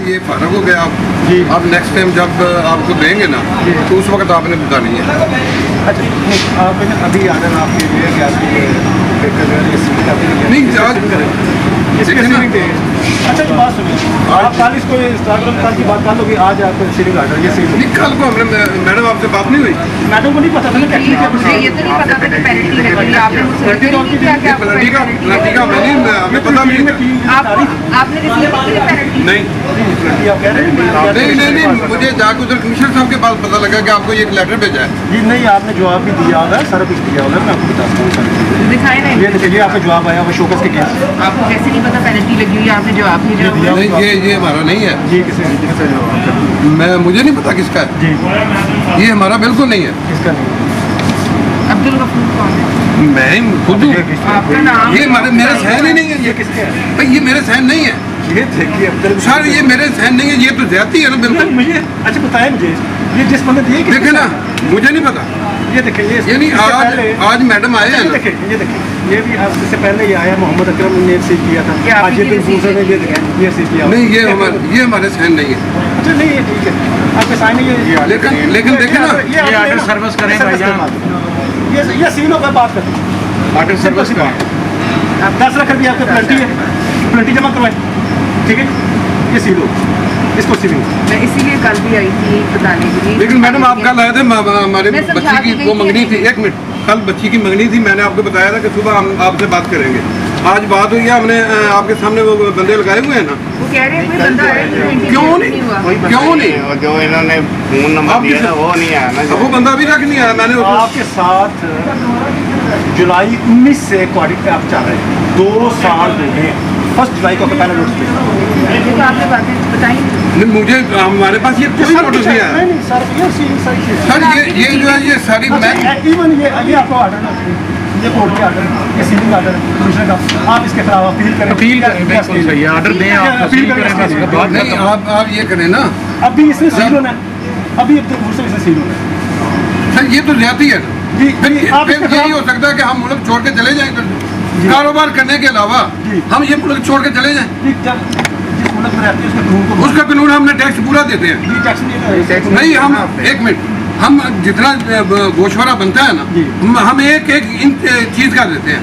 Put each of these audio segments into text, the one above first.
ये फारग हो गया जी। अब नेक्स्ट टाइम जब आपको देंगे ना तो उस वक्त आपने बतानी है। अच्छा आपने अभी आना आपके लिए कि आपकी नहीं, आज इसके सीलिंग पे अच्छा तो बात सुनिए आप कल इसको इंस्टाग्राम कल की बात कर लोगे आज आपको सीलिंग आर्डर ये सीलिंग नहीं, कल को हमने मैडम आपसे बात नहीं हुई। मैडम को नहीं पता था ना मुझे ये तो नहीं पता था कि पेनल्टी लगेगी। आपने मुझसे नहीं किया कि आपको पेनल्टी का मैंने हमें पता नहीं था। आपने रिसीव की पेनल्टी नहीं आप कह रहे हैं नहीं, मुझे जाकर उधर कमिश्नर साहब के पास पता लगा कि आपको ये एक लेटर भेजा है। जी नहीं आपने जवाब भी दिया होगा सारा कुछ दिया होगा मैं आपको बताता हूँ दिखाए ना। ये देखिए आपका जवाब आया वो शोकस के केस आपको कैसे नहीं पता पेनल्टी लगी हुई है? आपने जवाब नहीं दिया। नहीं, ये हमारा नहीं है। जी किसी जवाब मुझे नहीं पता किसका है। जी ये हमारा बिल्कुल नहीं है। किसका नहीं अब्दुल गफूर कौन है? मैं खुद हूँ। आपका नाम ये मेरे सहन ही नहीं है। ये किसके है भाई ये मेरे सहन नहीं है ये देखिए अब्दुल सर, ये मेरे सहन नहीं है। ये तो ज्यादती है ना बिल्कुल। मुझे अच्छा बताया मुझे ये जिस बंदे दिए देखे ना, मुझे नहीं पता। ये देखिए ये नहीं, आज मैडम आए हैं ये ना। देखिए ये भी इससे पहले ये आया मोहम्मद अकरम ने सीख किया था क्या आज ये आपकी दूसरे ने ये सीख किया नहीं, ये हमारे सहन नहीं है। अच्छा नहीं ये ठीक है आपके सामने ये लेकिन देखे ना, ये ऑर्डर सर्विस करें भाईजान ये सीलों पर बात करते हैं ऑर्डर सर्विस का 10 लाख रुपये आपके प्लेटी जमा करवाए ठीक है ये सीलो इसको सीलिंग मैं इसीलिए कल भी आई थी बताने के लिए। लेकिन मैडम आप कल आए थे हमारे मैं समझा बच्ची की के वो गई मंगनी थी। थी। एक मिनट, कल बच्ची की मंगनी थी। मैंने आपको बताया था कि सुबह हम आपसे बात करेंगे। आज बात हुई है, हमने आपके सामने वो बंदे लगाए हुए हैं ना। वो कह रहे हैं कोई बंदा आया क्यों नहीं? क्यों नहीं? जो इन्होंने फोन नंबर दिया था वो नहीं आया ना। अब वो बंदा अभी तक नहीं आया। मैंने आपके साथ जुलाई 19 से क्वाडिट पे आप चल रहे हैं 2 साल हो गए 1 जुलाई को आपका पहला नोटिस मिला ये तो आपने बातें बताई। नहीं, मुझे हमारे पास ये कोई नोटिस नहीं आया। नहीं सर ये सीलिंग सारी चीज़ सर ये जो है ये सारी मैं इवन ये आपको ऑर्डर ना ये कोर्ट के ऑर्डर ये सीलिंग ऑर्डर कमिश्नर का आप इसके खिलाफ अपील करें बिल्कुल सही है ऑर्डर दें आप अपील करें नहीं, आप ये करें ना अभी इसमें सील होना है अभी अब्दुल गफूर से इसमें सील होना है सर। ये तो ज्यादती है ना। जी फिर आप इसके यही हो सकता है कि हम मुल्क छोड़ के चले जाएं जी। कारोबार करने के अलावा जी। हम ये मुल्क छोड़ के चले जाएं। जी, जब जिस मुल्क में रहते हैं उसके कानून को उसका कानून हमने टैक्स पूरा देते हैं। जी टैक्स नहीं नहीं, हम एक मिनट, हम जितना गोशवारा बनता है ना जी। हम एक चीज का देते हैं।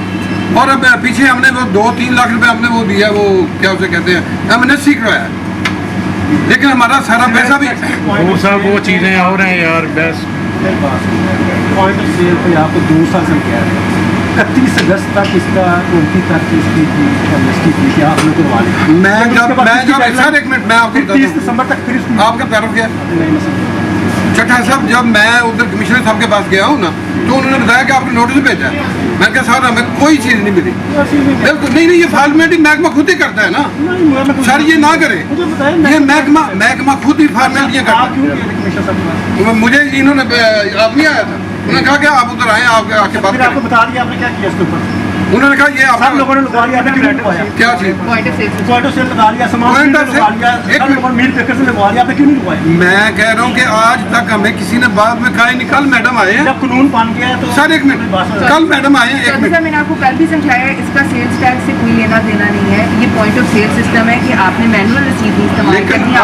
और अब पीछे हमने वो 2-3 लाख रुपए हमने वो दिया, वो क्या उसे कहते हैं, एमनेस्टी करवाया। लेकिन हमारा सारा पैसा भी वो सब वो चीज़ें और हैं यार बस पॉइंट ऑफ सेल पे आपको 2 साल से क्या है 31 अगस्त तक इसका 29 तक इसकी एमनेस्टी की थी आपने करवा ली मैं जब सर एक मिनट मैं आपको 30 दिसंबर तक फिर इसकी आपका तारुफ क्या है? नहीं मैं समझ चट्टा साहब, जब मैं उधर कमिश्नर साहब के पास गया हूँ ना तो उन्होंने बताया कि आपको नोटिस भेजा है। मैंने कहा सर हमें कोई चीज़ नहीं मिली। बिल्कुल नहीं, ये फॉर्मेलिटी महकमा खुद ही करता है ना सर, ये ना करे। मुझे बताया ये महकमा खुद ही फॉर्मेलिटियाँ आप करता क्यों गए थे कमिश्नर साहब के पास है। मुझे इन्होंने आदमी आया था, उन्होंने कहा कि आप उधर आए, आके बात फिर आपको करें। बता दिया आपने क्या किया इसके ऊपर उन्होंने कहा ये सब आप लोगों ने लगा लिया आपने क्यों नहीं लगवाया क्या चीज़। Point of sale point of sale लगा लिया समाज Point से of sale? लगा लिया एक सब लोगों ने मील पेकर से लगवा लिया आपने क्यों नहीं लगवाया मैं कह रहा हूँ कि आज तक हमें किसी ने बाद में कहा ही नहीं। कल मैडम आए हैं जब कानून बन गया है तो सर, एक मिनट, कल मैडम आए हैं। एक तो मिनट, मैंने आपको कल भी समझाया इसका सेल्स टैक्स से कोई लेना देना नहीं है। ये पॉइंट ऑफ सेल सिस्टम है कि आपने मैनुअल रसीद नहीं इस्तेमाल लेकिन करनी है।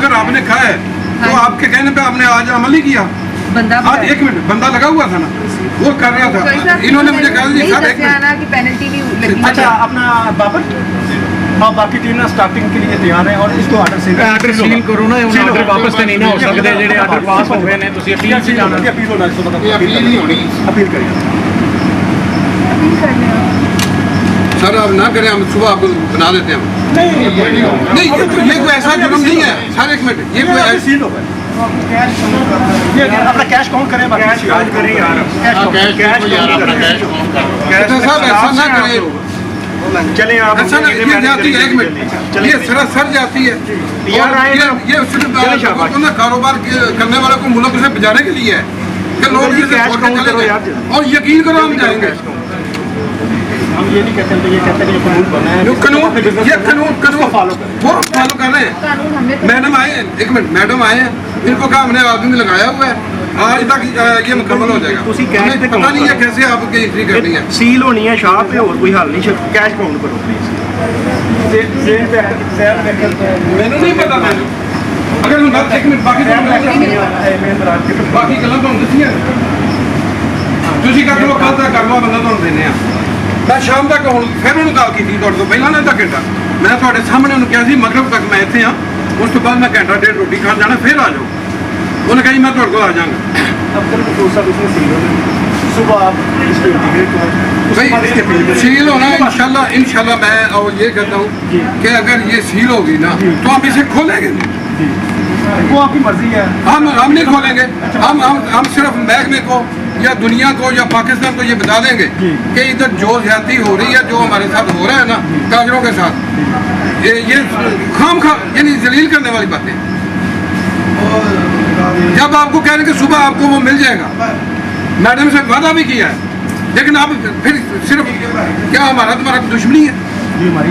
अगर आपने कहा है तो हाँ। आपके कहने पे आपने आज अमल ही किया। बंदा आज एक मिनट, बंदा लगा हुआ था ना, वो कर रहा कोई था। साहब इन्होंने मुझे कहा जी नहीं सर एक दसिया मिनट, ना कि पेनल्टी भी लगी अच्छा अपना बाबर हाँ बाकी टीम ना स्टार्टिंग के लिए तैयार है और इसको ऑर्डर से ਆਰਡਰ ਸੀਲ ਕਰੋ ਨਾ ਉਹ ਆਰਡਰ ਵਾਪਸ ਤੇ ਨਹੀਂ ਨਾ ਹੋ ਸਕਦੇ ਜਿਹੜੇ ਆਰਡਰ ਪਾਸ ਹੋ ਗਏ ਨੇ ਤੁਸੀਂ ਅਪੀਲ 'ਚ ਜਾਣਾ अपील होना इसको मतलब अपील नहीं होनी। अपील करिए अपील करने हो। सर आप ना करें, हम सुबह आपको बना देते हैं। नहीं नहीं, ये कोई ऐसा जुर्म नहीं है सर। एक मिनट, ये कोई ऐसा सील होगा ये अपना कैश काउंट करें बाकी काउंट करें यार कैश यार अपना कैश काउंट कहते साहब ऐसा ना करें। चले आप ऐसा ना, ये जाती है, एक मिनट, ये सर जाती है। यार आए ना, ये सिर्फ लोगों को ना कारोबार करने वालों को मुल्क से बचाने के लिए है कि लोग इसे कैश छोड़ के काउंट चले करो जाएं। यार। और यकीन करो हम जाएंगे। हम ये नहीं कहते तो ये कहते हैं कि कानून बना है कानून फॉलो करें वो फॉलो कर रहे हैं। कानून हमें तो मैडम आए हैं, एक मिनट, मैडम आए हैं, इनको कहा हमने आदमी लगाया हुआ है, आज तक ये मुकम्मल हो जाएगा। ਤੁਸੀਂ cash हमें पे पता नहीं है करो। कैसे आपकी एंट्री करनी है। सील होनी है शाह पे और कोई हल नहीं कैश काउंट करो प्लीज मैंने नहीं पता था अगर मैं एक मिनट बाकी बाकी गल्लां ਤੁਹਾਨੂੰ ਦੱਸੀਆਂ ਤੁਸੀਂ ਕਰ ਲਓ ਕੱਲ ਤੱਕ ਕਰ ਲਓ ਬੰਦਾ ਤੁਹਾਨੂੰ ਦਿੰਦੇ ਆ ਮੈਂ ਸ਼ਾਮ ਤੱਕ ਹੁਣ ਫਿਰ ਉਹਨੂੰ ਕਾਲ ਕੀਤੀ ਤੁਹਾਡੇ ਤੋਂ ਪਹਿਲਾਂ ਨਾ ਅੱਧਾ ਘੰਟਾ ਮੈਂ ਤੁਹਾਡੇ ਸਾਹਮਣੇ ਉਹਨੂੰ ਕਿਹਾ ਸੀ ਮਗਰਬ ਤੱਕ ਮੈਂ ਇੱਥੇ ਆ ਉਸ ਤੋਂ ਬਾਅਦ ਮੈਂ ਘੰਟਾ ਡੇਢ ਰੋਟੀ ਖਾਣ ਜਾਣਾ ਫਿਰ ਆ ਜਾਓ ਉਹਨੇ ਕਹੀ मैं ਤੁਹਾਡੇ ਕੋਲ ਆ जाऊंगा सुबह आप इसको इंटीग्रेट करो सील होना इंशाल्लाह मैं और ये कहता हूँ कि अगर ये सील होगी ना तो हम इसे खोलेंगे नहीं। वो आपकी मर्जी है हम नहीं खोलेंगे हम सिर्फ महकमे को या दुनिया को या पाकिस्तान को ये बता देंगे कि इधर जो ज्यादती हो रही है जो हमारे साथ हो रहा है ना काजरों के साथ ये खाम यानी जलील करने वाली बातें जब आपको कह रहे हैं कि सुबह आपको वो मिल जाएगा मैडम से वादा भी किया है लेकिन आप फिर सिर्फ क्या हमारा तुम्हारा दुश्मनी है ये हमारी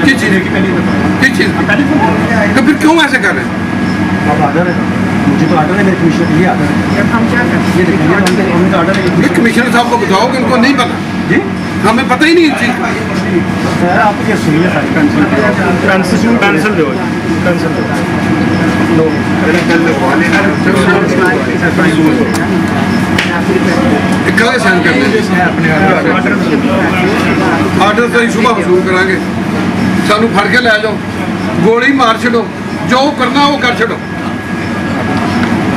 किस चीज़ की पहले बताया किस चीज़ पहले तो फिर क्यों ऐसे कर रहे हैं आप आर्डर है मुझे तो आर्डर है मेरे कमिश्नर ये आर्डर है हम क्या करते ये देखिए हमने आर्डर है ये कमिश्नर साहब को बताओ कि इनको नहीं पता जी हमें पता ही नहीं इस चीज़ का सर आप ये सुनिए सारी पेंसिल दो पेंसिल दो लो कल साइन करने आर्डर तो सुबह वसूल करांगे सानू फड़ के लै जाओ गोली मार छो जो करना वो कर छो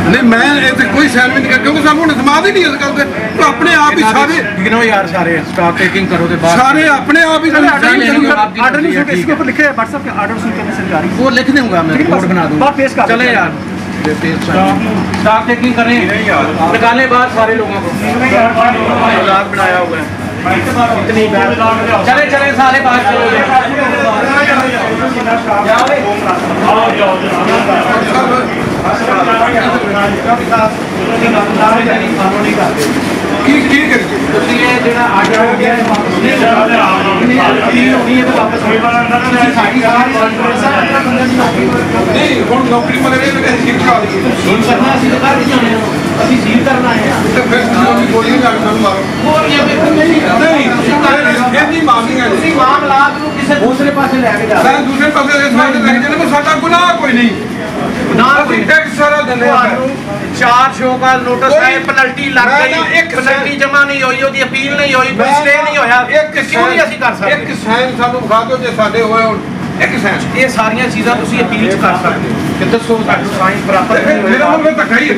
नहीं मैं इतने कोई साइन भी नहीं कर क्योंकि सानू समाज ही नहीं इस गल के तो अपने आप ही सारे गिनो यार सारे स्टॉक टेकिंग करो ते बाद सारे अपने आप ही आर्डर नहीं सुन इसके ऊपर लिखे हैं व्हाट्सएप के आर्डर सुन करने सरकारी वो लिख दूंगा मैं रिपोर्ट बना दूंगा बात पेश कर चले यार स्टॉक टेकिंग करें निकालें बाहर सारे लोगों को आजाद बनाया हुआ है इतनी चले चले सारे बाहर चले की करिए ਤੁਸੀਂ ਇਹ ਜਿਹੜਾ ਆਰਡਰ ਹੋ ਗਿਆ ਅਪੀਲ ਹੋਣੀ ਹੈ ਤਾਂ ਵਾਪਸ ਸਾਡੀ ਸਾਰੀ नहीं हम नौकरी पर रहे हैं सील करा दी ਸੀਲ ਕਰਨਾ ਅਸੀਂ ਤਾਂ ਕਰ ਦਿੰਦੇ ਹਾਂ ਅਸੀਂ ਸੀਲ ਕਰਨਾ ਹੈ तो फिर गोली लग मारो ਹੋਰ ਇਹ ਵੇਖੋ ਨਹੀਂ नहीं इतनी मांगी है ਤੁਸੀਂ ਮਾਮਲਾਤ ਨੂੰ ਕਿਸੇ ਦੂਸਰੇ ਪਾਸੇ ਲੈ ਕੇ ਜਾ ਰਹੇ मैं दूसरे पास इस बात लग जाने में साडा गुनाह कोई नहीं ਨਾ ਅਸੀਂ ਟੈਕਸ ਸਾਰਾ ਦਿੰਦੇ ਹਾਂ चार शो का नोटिस कोई- है पेनल्टी लग मैं गई ना एक पेनल्टी जमा नहीं हुई ਉਹਦੀ ਅਪੀਲ ਨਹੀਂ ਹੋਈ ਕੋਈ ਸਟੇ ਨਹੀਂ ਹੋਇਆ ਕਿਉਂ ਨਹੀਂ ਅਸੀਂ ਕਰ ਇੱਕ ਸਕਦੇ ਸਾਈਨ ਸਾਨੂੰ ਵਿਖਾ ਦਿਓ ਜੇ ਸਾਡੇ ਹੋਏ ਹੋਣ ਇੱਕ ਸਾਈਨ ਇਹ ਸਾਰੀਆਂ ਚੀਜ਼ਾਂ ਤੁਸੀਂ ਅਪੀਲ ਚ ਕਰ ਸਕਦੇ ਹੋ ਕਿ ਦੱਸੋ ਸਾਨੂੰ ਸਾਈਨ ਪ੍ਰਾਪਤ ਨਹੀਂ ਹੋਏ ਮੇਰਾ ਮਤਲਬ ਧੱਕਾ ਹੀ ਹੈ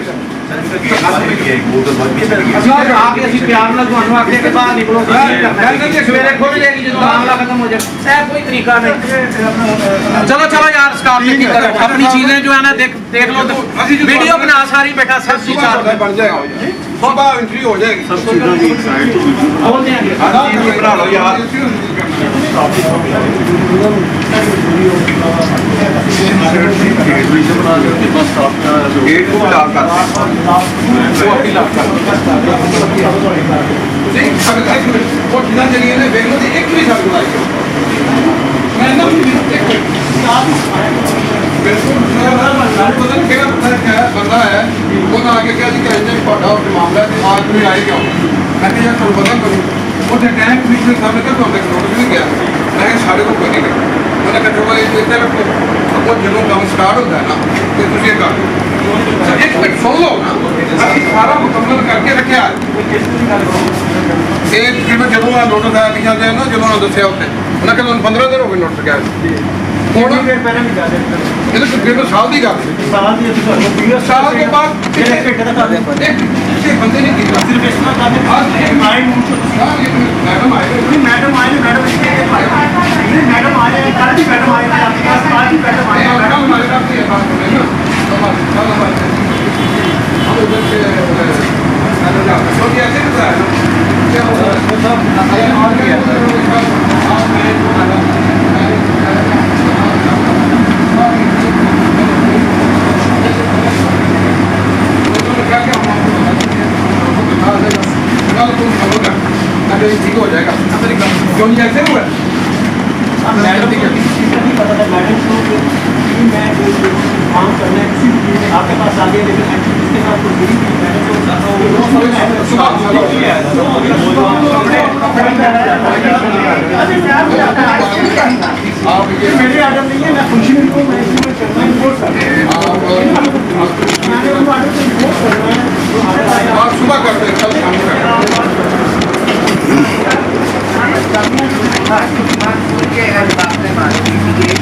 ਅਸੀਂ ਆ ਕੇ ਅਸੀਂ ਪਿਆਰ ਨਾਲ ਤੁਹਾਨੂੰ ਆਖਿਆ ਕਿ ਬਾਹਰ ਨਿਕਲੋ ਤੁਸੀਂ ਕਰਨਾ ਸਵੇਰੇ ਖੁੱਲ ਜਾਏਗੀ ਜਦੋਂ ਮਾਮਲਾ ਖਤਮ ਹੋ ਜਾਏ ਇਹ ਕੋਈ ਤਰੀਕਾ ਨਹੀਂ चलो चलो यार स्टॉप टेकिंग करो अपनी चीजें जो है ना देख लो वीडियो बना सारी बेटा सब चीज बन जाएगा सुबह एंट्री हो जाएगी खोल देंगे बना लो यार गेट को लॉक कर वो अपनी लॉक कर नहीं अगर वो जितना चलिए ना देख लो एक भी शब्द आई मैं ना बिल्कुल पता नहीं क्या बंदा है वो ना आगे क्या जी कहते हैं पढ़ा और मामला है आज में आए क्या मैं क्या यार पता करूँ वो टैंक कमिश्नर साहब ने कहा तो नोटिस नहीं गया मैं साढ़े को कोई नहीं करता मैंने कहा वो इतने रखो वो जो काम स्टार्ट होता है ना तो तुझे कर एक मिनट सुन लो ना ਅਸੀਂ ਸਾਰਾ ਮੁਕੰਮਲ ਕਰਕੇ ਰੱਖਿਆ ਇਹ ਜਿਵੇਂ ਜਦੋਂ ਆ ਨੋਟਿਸ ਆਇਆ ਲਿਖਿਆ ਜਾਏ ਨਾ ਜਦੋਂ ਉਹਨਾਂ ਦੱਸਿਆ ਉੱਤੇ ਉਹਨਾਂ ਕਹਿੰਦੇ 15 ਦਿਨ ਹੋ ਗਏ ਨੋਟਿਸ ਗਿਆ ਹੁਣ पहले भी जा रहे ਇਹਦੇ ਤਕਰੀਬਨ ਸਾਲ ਦੀ ਗੱਲ ਹੈ साल दिए तो साल के बाद एक घंटे तक आते हैं ਇੱਕ ਕਿਸੇ ਬੰਦੇ ਨੇ ਕੀਤਾ सिर्फ इतना काम आज एक माइंड मैडम आए मैडम आए मैडम आए कल भी मैडम आए थे आपके पास आज भी मैडम आए मैडम हमारे साथ ये बात करें ना हम उधर से क्योंकि ऐसे होता है ना क्या होता है और क्या ठीक हो जाएगा क्यों नहीं ऐसे हुआ मैडम नहीं पता था मैडम को मैं काम करना है किसी भी आपके पास आ गया लेकिन इसके साथ मेरे आर्डर नहीं है, मैं फंक्शनरी को मैं रिपोर्ट कर आप सुबह करते हैं, कल शाम को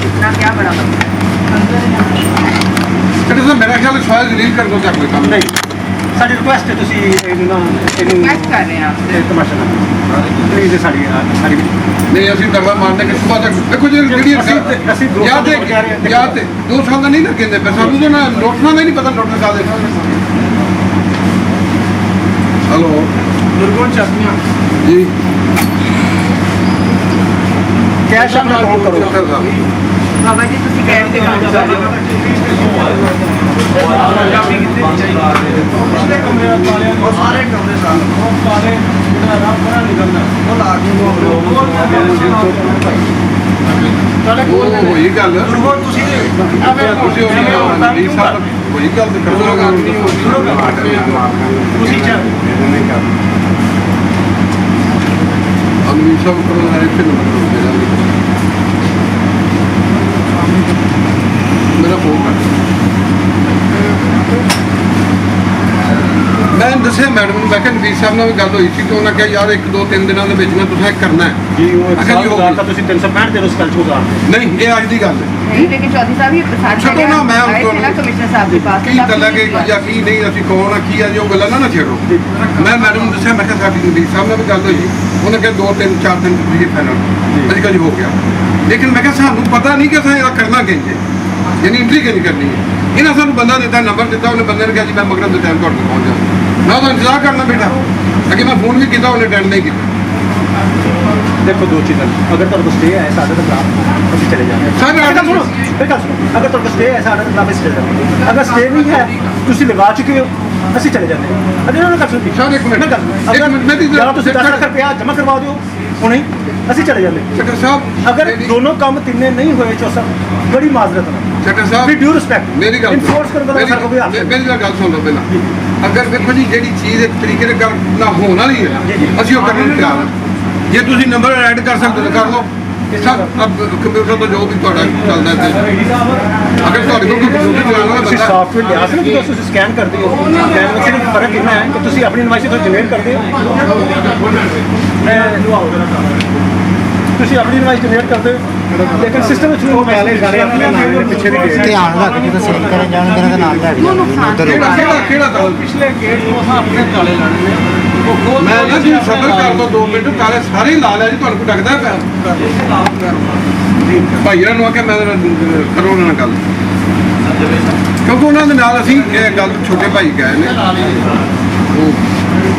इतना क्या बड़ा सर मेरा ख्याल है शायद रिलीज कर दो क्या कोई काम नहीं साडी रिक्वेस्ट है ਤੁਸੀਂ ਇਹਨੂੰ रिक्वेस्ट कर रहे हैं आपसे ਤਮਾਸ਼ਾ ਨਾ ਪਲੀਜ਼ ਸਾਡੀ नहीं ਅਸੀਂ ਦਰਵਾ ਮਾਰਨੇ ਕਿ ਸੁਬਹ ਤੱਕ ਦੇਖੋ ਜੀ ਜਿਹੜੀ ਅਸੀਂ ਦੋ ਯਾਦ ਸਾਲ ਜਾ ਰਹੇ ਹਾਂ। ਯਾਦ 2 ਸਾਲ ਦਾ ਨਹੀਂ ਲੱਗਦੇ ਪਏ ਸਾਨੂੰ ਤਾਂ ਨਾ ਨੋਟਣਾ ਦਾ ਹੀ ਨਹੀਂ ਪਤਾ ਨੋਟਣਾ ਕਾਦੇ हेलो ਦੁਰਗੁਣ ਚਾਤੀਆਂ जी ਕੈਸ਼ ਆਪਣਾ ਕਾਊਂਟ ਕਰੋ डॉक्टर साहब बाबा जी ਤੁਸੀਂ कैश पे काम कर रहे हो ਉਹ ਹੋਈ ਗੱਲ ਤੁਸੀਂ ਹੋਈ ਗੱਲ ਤੇ ਕਰੋਗਾ ਤੁਸੀਂ ਅਨਵੀਰ ਸਾਹਿਬ ਕੋਲ ਆਏ ਥੇ ਨੰਬਰ ਮੇਰਾ ਫੋਨ ਕਰ ਮੈਂ ਦੱਸਿਆ ਮੈਡਮ ਨੂੰ ਮੈਂ ਕਿਹਾ ਨਵੀਰ ਸਾਹਿਬ ਨਾਲ ਵੀ ਗੱਲ ਹੋਈ ਸੀ ਤੇ ਉਹਨਾਂ ਕਿਹਾ ਯਾਰ 1-2-3 ਦਿਨਾਂ ਦੇ ਵਿੱਚ ਨਾ ਤੁਸੀਂ ਇਹ ਕਰਨਾ ਹੈ ਜੀ ਉਹ ਮੈਂ ਕਿਹਾ ਜੀ ਹੋ ਤਾਂ ਤੁਸੀਂ 365 ਦਿਨ ਉਸ ਕੱਲ ਚ ਗੁਜ਼ਾਰ ਨਹੀਂ ਇਹ ਅੱਜ ਦੀ ਗੱਲ ਹੈ नहीं लेकिन चौधरी साहब ये प्रसाद छोड़ो ना, मैं आए थे उनको- ना कमिश्नर साहब के पास ਕੀ ਗੱਲਾਂ ਕਿ ਜਾਂ ਕੀ ਨਹੀਂ ਅਸੀਂ ਕੌਣ ਆ ਕੀ ਆ ਜੋ ਗੱਲਾਂ ਨਾ ਛੇੜੋ ਮੈਂ ਮੈਡਮ ਨੂੰ ਦੱਸਿਆ ਮੈਂ ਕਿਹਾ ਸਾਡੀ ਨਵੀਰ ਸਾਹਿਬ ਨਾਲ ਵੀ ਗੱਲ ਹੋਈ ਉਹਨੇ ਕਿਹਾ 2-3-4 ਦਿਨ ਤੁਸੀਂ ਫਾਈਨਲ ਅੱਜ ਕੱਲ੍ਹ ਹੋ ਗਿਆ ਲੇਕਿਨ ਮੈਂ ਕਿਹਾ ਸਾਨੂੰ ਪਤਾ ਨਹੀਂ ਕਿ ਅਸੀਂ ਇਹਦਾ ਕਰਨਾ ਕਿੰਜ ਹੈ ਯਾਨੀ ਐਂਟਰੀ ਕਿੰਜ ਕਰਨੀ ਹੈ ਇਹਨਾਂ ਸਾਨੂੰ ਬੰਦਾ ਦਿੱਤਾ ਨੰਬਰ ਦਿੱਤਾ ਉਹਨੇ ਬੰਦੇ ਨੇ ਕਿਹਾ ਜੀ ਮੈਂ ਮਗਰਮ ਦੇ ਟਾਈਮ ਤੁਹਾਡੇ ਕੋਲ ਪਹੁੰਚ ਜਾਵਾਂ ਮੈਂ ਉਹਦਾ ਇੰਤਜ਼ਾਰ ਕਰਨਾ ਬੇਟਾ ਅੱਗੇ ਮੈਂ ਫੋਨ ਵੀ ਕੀਤਾ ਉਹਨੇ ਅਟੈਂਡ ਨਹੀਂ ਕੀਤਾ देखो दो चीज़ें अगर तुम स्टे है साढ़े तक ਅਸੀਂ चले जाएंगे साढ़े आठ सुनो फिर कल सुनो अगर तुम स्टे है साढ़े तक चले जाएंगे अगर स्टे नहीं है ਤੁਸੀਂ ਲਗਾ ਚੁੱਕੇ ਹੋ ਅਸੀਂ ਚਲੇ ਜਾਂਦੇ ਹਾਂ ਅਜੇ ਉਹਨਾਂ ਕਰ ਸੁਣੀ ਸਰ, ਇੱਕ ਮਿੰਟ। ਇੱਕ ਮਿੰਟ, ਮੈਂ ਜਾਂ ਤੁਸੀਂ 10 ਲੱਖ ਰੁਪਇਆ ਜਮ੍ਹਾਂ ਕਰਵਾ ਦਿਓ ਹੁਣੇ ਅਸੀਂ ਚਲੇ ਜਾਂਦੇ ਚੱਕਰ ਸਾਹਿਬ ਅਗਰ ਦੋਨੋਂ ਕੰਮ ਤਿੰਨੇ ਨਹੀਂ ਹੋਏ ਚੌਸਾ ਬੜੀ ਮਾਜ਼ਰਤ ਹੈ ਚੱਕਰ ਸਾਹਿਬ ਵੀ ਡਿਊ ਰਿਸਪੈਕਟ ਮੇਰੀ ਗੱਲ ਇਨਫੋਰਸ ਕਰਨ ਦਾ ਸਰ ਕੋਈ ਹੱਲ ਨਹੀਂ। ਮੇਰੀ ਗੱਲ ਸੁਣ ਲਓ ਪਹਿਲਾਂ ਅਗਰ ਵੇਖੋ ਜੀ ਜਿਹੜੀ ਚੀਜ਼ ਇੱਕ ਤਰੀਕੇ ਨਾਲ ਨਾ ਹੋਣ ਵਾਲੀ ਹੈ ਜੀ, ਜੀ। ਅਸੀਂ ਉਹ ਕਰਨ ਨੂੰ ਤਿਆਰ ਹਾਂ ਜੇ ਤੁਸੀਂ ਨੰਬਰ ਐਡ ਕਰ ਸਕਦੇ ਹੋ ਤਾਂ ਕਰ ਲਓ ਸਭ ਕੰਪਿਊਟਰ ਤੋਂ ਜੋ ਵੀ ਤੁਹਾਡਾ ਚੱਲਦਾ ਹੈ ਅਗਰ ਤੁਹਾਡੇ ਕੋਲ ਕੋਈ ਕੰਪਿਊਟਰ ਚਲਾਉਣ ਵਾਲਾ ਤੁਸੀਂ ਬੰਦਾ ਸੌਫਟਵੇਅਰ ਲਿਆ ਸਕਦੇ ਹੋ ਤੁਸੀਂ ਸਕੈਨ ਕਰਦੇ ਹੋ ਸਕੈਨ ਵਿੱਚ ਸਿਰਫ ਫਰਕ ਇੰਨਾ ਹੈ ਕਿ ਤੁਸੀਂ ਆਪਣੀ ਇਨਵਾਇਸ ਤੋਂ ਜਨਰੇਟ ਕਰਦੇ ਹੋ ਤੁਸੀਂ ਆਪਣੀ ਇਨਵਾਇਸ ਜਨਰੇਟ ਕਰਦੇ ਹੋ ਲੇਕਿਨ ਸਿਸਟਮ ਵਿੱਚ ਉਹ ਪਹਿਲੇ ਸਾਰੇ ਆਪਣੇ ਪਿੱਛੇ ਦੀ ਗਏ ਧਿਆਨ ਰੱਖ ਕੇ ਤਾਂ ਸੇਲ ਕਰਨ ਜਾਣਗੇ ਤਾਂ ਨਾਲ ਲੈ क्यों नुकसान ਕਿਹੜਾ ਦਲ ਪਿਛਲੇ ਗੇਟ ਤੋਂ ਆਪਣੇ ਤਾਲੇ ਲਾਣੇ ਨੇ ਮੈਂ ਨਾ ਜੀ ਸਬਰ ਕਰ ਦੋ 2 ਮਿੰਟ ਤਾਲੇ ਸਾਰੇ ਹੀ ਲਾ ਲਿਆ ਜੀ ਤੁਹਾਨੂੰ ਕੋਈ ਡੱਕਦਾ ਪਿਆ ਭਾਈਆਂ ਨੂੰ ਆ ਕੇ ਮੈਂ ਕਰੋ ਉਹਨਾਂ ਨਾਲ ਗੱਲ ਕਿਉਂਕਿ ਉਹਨਾਂ ਦੇ ਨਾਲ ਅਸੀਂ ਇਹ ਗੱਲ ਛੋਟੇ ਭਾਈ ਗਏ ਨੇ ਉਹ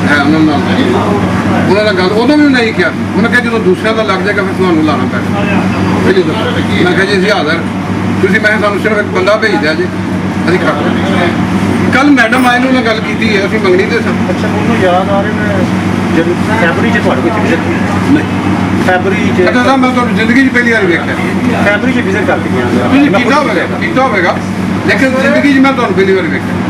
ਹੈ ਉਹਨਾਂ ਨਾਲ ਉਹਨਾਂ ਨਾਲ ਗੱਲ ਉਹਨਾਂ ਨੇ ਨਹੀਂ ਕਿਹਾ ਉਹਨਾਂ ਕਿਹਾ ਜਦੋਂ ਦੂਸਰਿਆਂ ਦਾ ਲੱਗ ਜਾਏਗਾ ਫਿਰ ਤੁਹਾਨੂੰ ਲਾਣਾ ਪੈਣਾ ਮੈਂ ਕਿਹਾ ਜੀ ਅਸੀਂ ਹਾਜ਼ਰ ਤੁਸੀਂ ਮੈਂ ਸਾਨੂੰ ਸਿਰਫ ਇੱਕ ਬੰਦਾ ਭੇਜ ਦਿਆ ਜੀ ਅਸੀਂ ਕਰ ਕੱਲ ਮੈਡਮ ਆਏ ਨੂੰ ਨਾਲ ਗੱਲ ਕੀਤੀ ਹੈ ਅਸੀਂ ਮੰਗਣੀ ਤੇ ਸਭ ਅੱਛਾ ਉਹਨੂੰ ਯਾਦ ਆ ਰਹੇ ਨੇ ਜਦ ਫੈਬਰੀ ਚ ਤੁਹਾਡੇ ਕੋਲ ਵਿਜ਼ਿਟ ਨਹੀਂ ਫੈਬਰੀ ਚ ਅੱਛਾ ਸਾਹਿਬ ਮੈਂ ਤੁਹਾਨੂੰ ਜ਼ਿੰਦਗੀ 'ਚ ਪਹਿਲੀ ਵਾਰ ਵੇਖਿਆ ਫੈਬਰੀ ਚ ਵਿਜ਼ਿਟ ਕਰਕੇ ਗਿਆ ਤੁਸੀਂ ਕੀਤਾ ਹੋਵੇਗਾ ਲੇਕਿਨ ਜ਼ਿੰਦਗੀ 'ਚ ਮੈਂ ਤੁਹਾਨੂੰ ਪਹਿਲੀ ਵਾਰ ਵੇਖਿਆ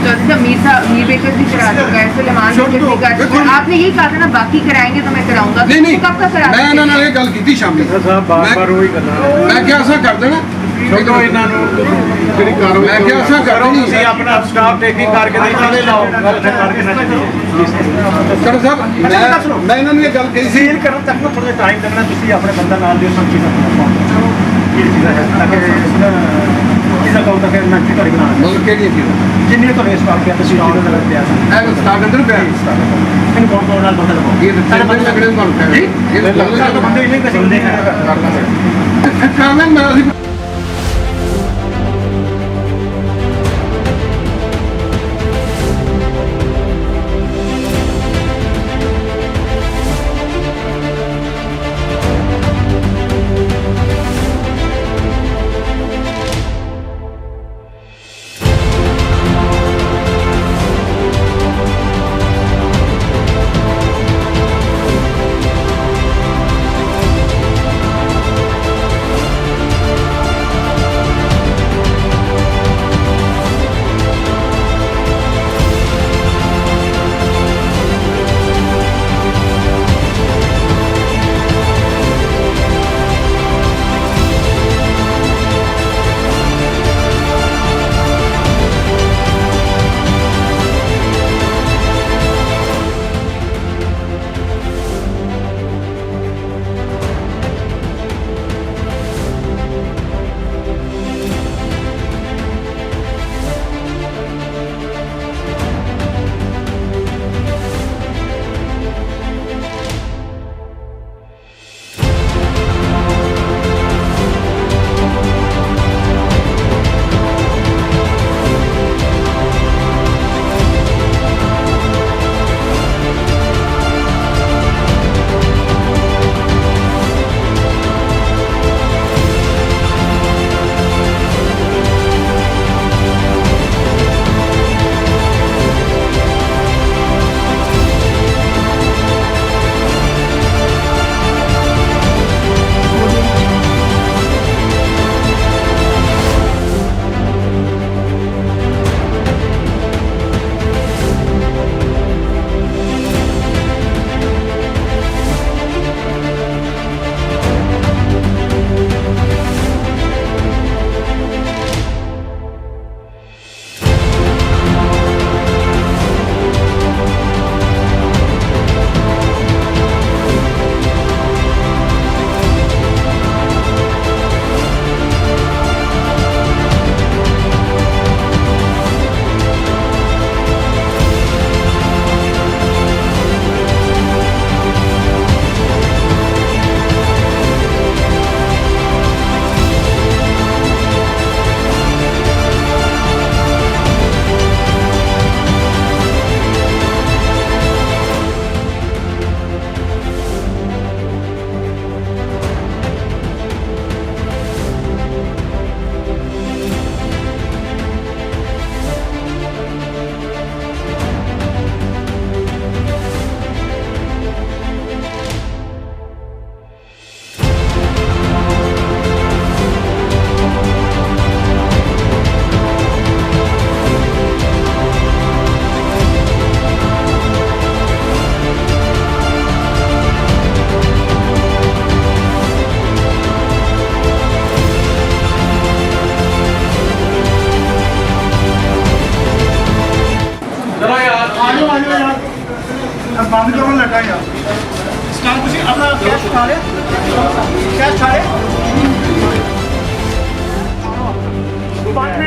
चौधरी साहब मीर बेकर भी करा चुका है सुलेमान बेकर भी कर चुका है आपने यही कहा था ना बाकी कराएंगे तो मैं कराऊंगा ਨਹੀਂ ਨਹੀਂ तो कब तक करा ਮੈਂ ਇਹਨਾਂ ਨਾਲ ਇਹ ਗੱਲ ਕੀਤੀ ਸ਼ਾਮੀ ਉਹੀ ਕਰਨਾ ਮੈਂ ਕਿਹਾ ਐਸਾ ਕਰ ਦੇਣਾ ਛੋਟੋ ਇਹਨਾਂ ਨੂੰ ਜਿਹੜੀ ਕਾਰਵਾਈ ਮੈਂ ਕਿਹਾ ਐਸਾ ਕਰ ਦੇਣੀ ਤੁਸੀਂ ਆਪਣਾ ਸਟਾਫ ਦੇਖੀ ਕਰਕੇ ਦੇ ਚਾਲੇ ਲਾਓ ਗੱਲ ਫਿਰ ਕਰਕੇ ਨਾ ਸਰ ਸਾਹਿਬ ਮੈਂ ਇਹਨਾਂ ਨੂੰ ਇਹ ਗੱਲ ਕਹੀ ਸੀ ਸੀਲ ਕਰਨ ਤੱਕ ਨਾ ਥੋੜਾ ਟਾਈਮ ਦੇਣਾ ਤੁਸੀਂ ਆਪਣੇ ਬੰਦਾ ਨਾਲ ਦਿਓ ਸਭ ਚੀਜ਼ਾਂ ਕੀ ਚੀਜ਼ਾਂ ਹੈ ਤਾਂ ਕਿ ਚੀਜ਼ਾਂ ਕਹੋ ਤਾਂ ਫਿਰ ਮੈਂ ਕੀ ਕਰੀ ਬਣਾਉਣਾ ਮਤਲਬ ਕਿਹੜੀ ਚੀਜ਼ ਜਿੰਨੀ ਤੁਹਾਨੂੰ ਇਸ ਵਾਰ ਕਿਹਾ ਤੁਸੀਂ ਉਹਦੇ ਨਾਲ ਪਿਆ ਸੀ ਇਹ ਸਟਾਕ ਅੰਦਰ ਪਿਆ ਇਹਨੂੰ ਕੌਣ ਕੌਣ ਨਾਲ ਬੰਦਾ ਲਗਾਓ ਇਹ ਤਾਂ ਸਾਡੇ ਬੰਦੇ ਲੱਗਣੇ ਤੁਹਾਨੂੰ ਕਹਿ ਜੀ ਇਹ ਤਾਂ ਲੱਗਦਾ ਬੰਦੇ ਇੰਨੇ ਕਿਸੇ ਬੰਦੇ ਕਰ ਲੈਣ ਮੈਂ ਅਸੀਂ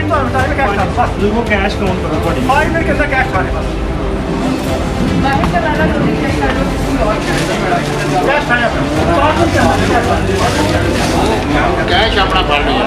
मिनट तो बता कैश था बस वो कैश काउंट करो थोड़ी 5 मिनट के अंदर कैश था बस बाहर का वाला लोडिंग चेक कर लो किसी और कैश था कैश अपना भर लिया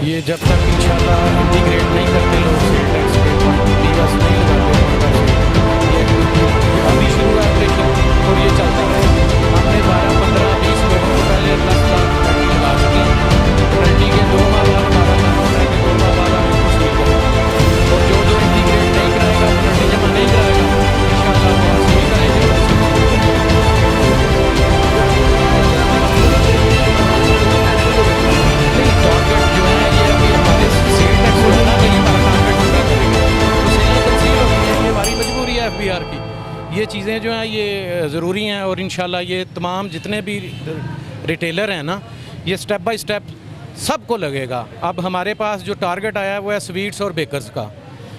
ये जब तक इंशाल्लाह इंटीग्रेट नहीं करते लोग सेल टैक्स के पॉइंट डीवास नहीं लगाते पॉइंट ऑफ ये अभी शुरू है ऑपरेशन और ये चलता रहेगा। हमने 12, 15, 20 लोगों को पहले 10 लाख पेनल्टी लगा चुके हैं। पेनल्टी के 2 माह बाद हमारा कानून है कि 2 माह बाद हम इसको सील करेंगे और जो इंटीग्रेट नहीं कराएगा पेनल्टी जमा नहीं कराएगा इंशाल्लाह वो हम सील करेंगे। चीज़ें जो हैं ये ज़रूरी हैं और इंशाल्लाह ये तमाम जितने भी रिटेलर हैं ना, ये स्टेप बाय स्टेप सबको लगेगा। अब हमारे पास जो टारगेट आया है वो है स्वीट्स और बेकर्स का,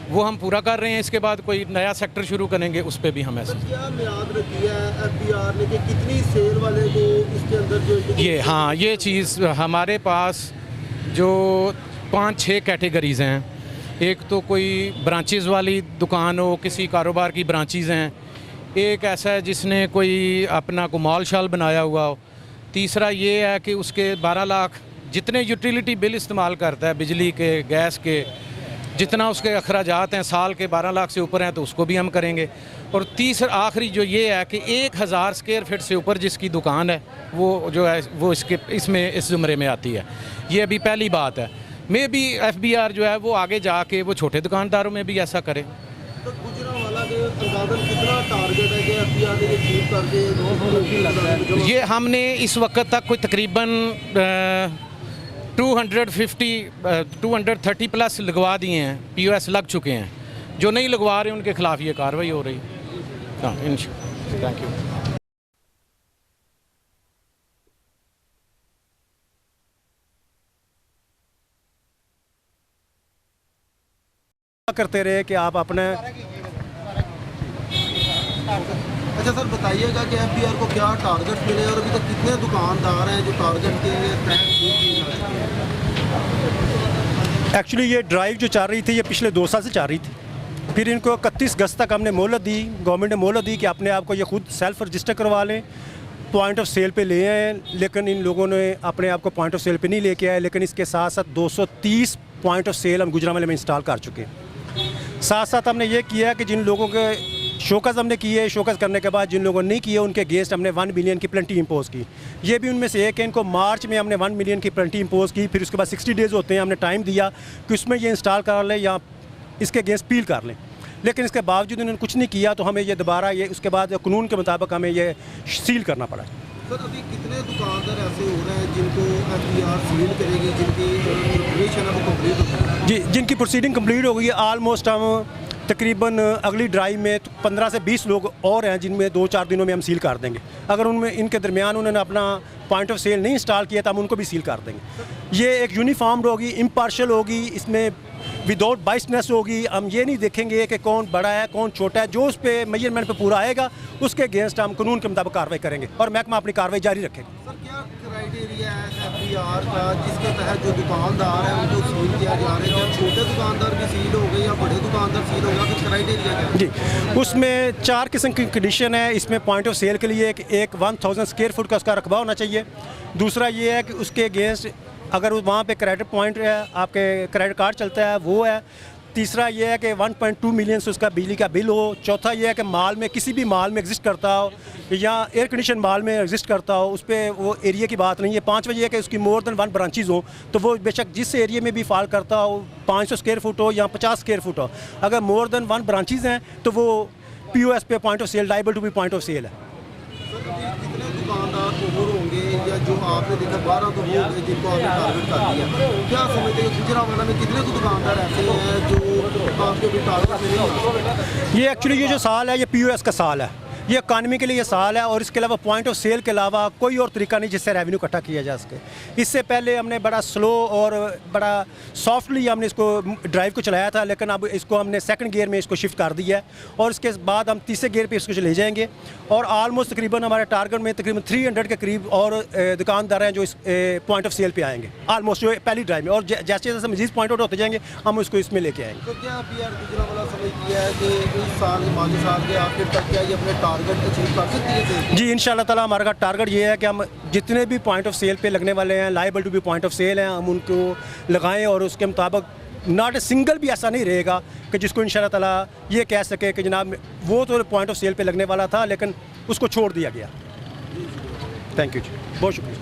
वो हम पूरा कर रहे हैं। इसके बाद कोई नया सेक्टर शुरू करेंगे, उस पर भी हम ऐसे क्या मियाद रखी है एफबीआर ने कि कितनी सेल वाले को इसके अंदर जो ये हाँ ये चीज़ हमारे पास जो 5-6 कैटेगरीज़ हैं। एक तो कोई ब्रांचेस वाली दुकान हो, किसी कारोबार की ब्रांचेस हैं। एक ऐसा है जिसने कोई अपना को मॉल शॉल बनाया हुआ हो। तीसरा ये है कि उसके 12 लाख जितने यूटिलिटी बिल इस्तेमाल करता है, बिजली के, गैस के, जितना उसके अखराजात हैं साल के 12 लाख से ऊपर हैं तो उसको भी हम करेंगे। और तीसरा आखिरी जो ये है कि 1000 स्क्वायर फीट से ऊपर जिसकी दुकान है वो जो है वो इसमें इस ज़ुमरे में आती है। ये अभी पहली बात है। मे बी एफबीआर जो है वो आगे जाके वो छोटे दुकानदारों में भी ऐसा करे। तो गुजरांवाला के अंदाज़न कितना टारगेट है कि एफबीआर ने ये अचीव करके ये हमने इस वक्त तक कोई तकरीबन 230 प्लस लगवा दिए हैं, POS लग चुके हैं। जो नहीं लगवा रहे उनके खिलाफ ये कार्रवाई हो रही। हाँ, थैंक यू। करते रहे कि आप अपने। अच्छा सर बताइएगा कि एफबीआर को क्या टारगेट मिले और अभी तक कितने दुकानदार हैं जो टारगेट के तहत एक्चुअली ये ड्राइव जो चल रही थी ये पिछले 2 साल से चल रही थी। फिर इनको 31 अगस्त तक हमने मोहलत दी, गवर्नमेंट ने मोहलत दी कि अपने आप को ये खुद सेल्फ रजिस्टर करवा लें, पॉइंट ऑफ सेल पे ले आए। लेकिन इन लोगों ने अपने आप को पॉइंट ऑफ सेल पे नहीं लेके आए। लेकिन इसके साथ साथ 230 पॉइंट ऑफ सेल हम गुजरांवाले में इंस्टॉल कर चुके हैं। साथ साथ हमने ये किया कि जिन लोगों के शोकस हमने किए, शोकस करने के बाद जिन लोगों ने नहीं किए उनके अगेंस्ट हमने 1 मिलियन की पेनल्टी इंपोज की। ये भी उनमें से एक है। इनको मार्च में हमने 1 मिलियन की पेनल्टी इंपोज की। फिर उसके बाद 60 डेज़ होते हैं, हमने टाइम दिया कि उसमें ये इंस्टॉल कर लें या इसके अगेंस्ट अपील कर लें। लेकिन इसके बावजूद उन्होंने कुछ नहीं किया तो हमें ये दोबारा ये उसके बाद कानून के मुताबिक हमें ये सील करना पड़ा। सर अभी कितने दुकानदार ऐसे हो रहे हैं जिनको एफबीआर सील करेगी, जिनकी इन्फॉर्मेशन है वो कंप्लीट हो जी, जिनकी प्रोसीडिंग कंप्लीट हो गई है। आलमोस्ट हम तकरीबन अगली ड्राइव में 15 से 20 लोग और हैं जिनमें 2-4 दिनों में हम सील कर देंगे। अगर उनमें इनके दरमियान उन्होंने अपना पॉइंट ऑफ सेल नहीं इंस्टॉल किया तो हम उनको भी सील कर देंगे। ये एक यूनिफॉर्म होगी, इम्पार्शल होगी, इसमें विदाउट बाइसनेस होगी। हम ये नहीं देखेंगे कि कौन बड़ा है कौन छोटा है। जो उस पर मेजरमेंट पे पूरा आएगा उसके अगेंस्ट हम कानून के मुताबिक कार्रवाई करेंगे और महकमा अपनी कार्रवाई जारी रखेगा। सर क्या क्राइटेरिया है एफबीआर का जिसके तहत जो दुकानदार है उनको सील किया जा रहा है? छोटे दुकानदार भी सील हो गए या बड़े दुकानदार सील हो गया? फिर क्राइटेरिया क्या है? जी उसमें 4 किस्म की कंडीशन है। इसमें पॉइंट ऑफ सेल के लिए एक 1000 स्क्वायर फुट का उसका रकबा होना चाहिए। दूसरा ये है कि उसके अगेंस्ट अगर वहाँ पे क्रेडिट पॉइंट है, आपके क्रेडिट कार्ड चलता है वो है। तीसरा ये है कि 1.2 मिलियन से उसका बिजली का बिल हो। चौथा ये है कि माल में किसी भी माल में एग्जिस्ट करता हो या एयर कंडीशन माल में एग्जिस्ट करता हो, उस पर वो एरिया की बात नहीं है। 5वां ये है कि उसकी मोर देन 1 ब्रांचेज़ हो तो वो बेशक जिस एरिया में भी फॉल करता हो, 500 स्क्वायर फुट हो या 50 स्क्वायर फुट हो, अगर मोर देन 1 ब्रांचेज़ हैं तो वो POS पे point of sale liable to be point of sale है। कितने दुकानदार और होंगे या जो आपने देखा 12 तो वो होंगे जिनको आपने टारगेट कर दिया? क्या समझते हैं गुजरांवाला में कितने दुकानदार ऐसे हैं जो आपके भी टारगेट में नहीं? ये एक्चुअली ये जो साल है ये POS का साल है, ये इकानमी के लिए ये साल है और इसके अलावा पॉइंट ऑफ सेल के अलावा कोई और तरीका नहीं जिससे रेवेन्यू इकट्ठा किया जा सके। इससे पहले हमने बड़ा स्लो और बड़ा सॉफ्टली हमने इसको ड्राइव को चलाया था, लेकिन अब इसको हमने 2nd गियर में इसको शिफ्ट कर दिया है और इसके बाद हम 3रे गियर पे इसको ले जाएंगे। और ऑलमोस्ट तकरीबन हमारे टारगेट में तकरीबन 300 के करीब और दुकानदार हैं जो इस पॉइंट ऑफ सेल पे आएंगे ऑलमोस्ट जो पहली ड्राइव में। और जैसे जैसे मजीद पॉइंट आउट होते जाएंगे हम उसको इसमें लेके आएंगे। तो क्या गुजरांवाला समझ किया है कि इस साल 5 साल के आखिर तक क्या ये अपने जी इंशाल्लाह ताला हमारा टारगेट ये है कि हम जितने भी पॉइंट ऑफ सेल पे लगने वाले हैं, liable to be point of sale हैं, हम उनको लगाएं और उसके मुताबिक नॉट ए सिंगल भी ऐसा नहीं रहेगा कि जिसको इंशाल्लाह ताला ये कह सके कि जनाब वो तो पॉइंट ऑफ सेल पे लगने वाला था लेकिन उसको छोड़ दिया गया। थैंक यू जी, बहुत शुक्रिया।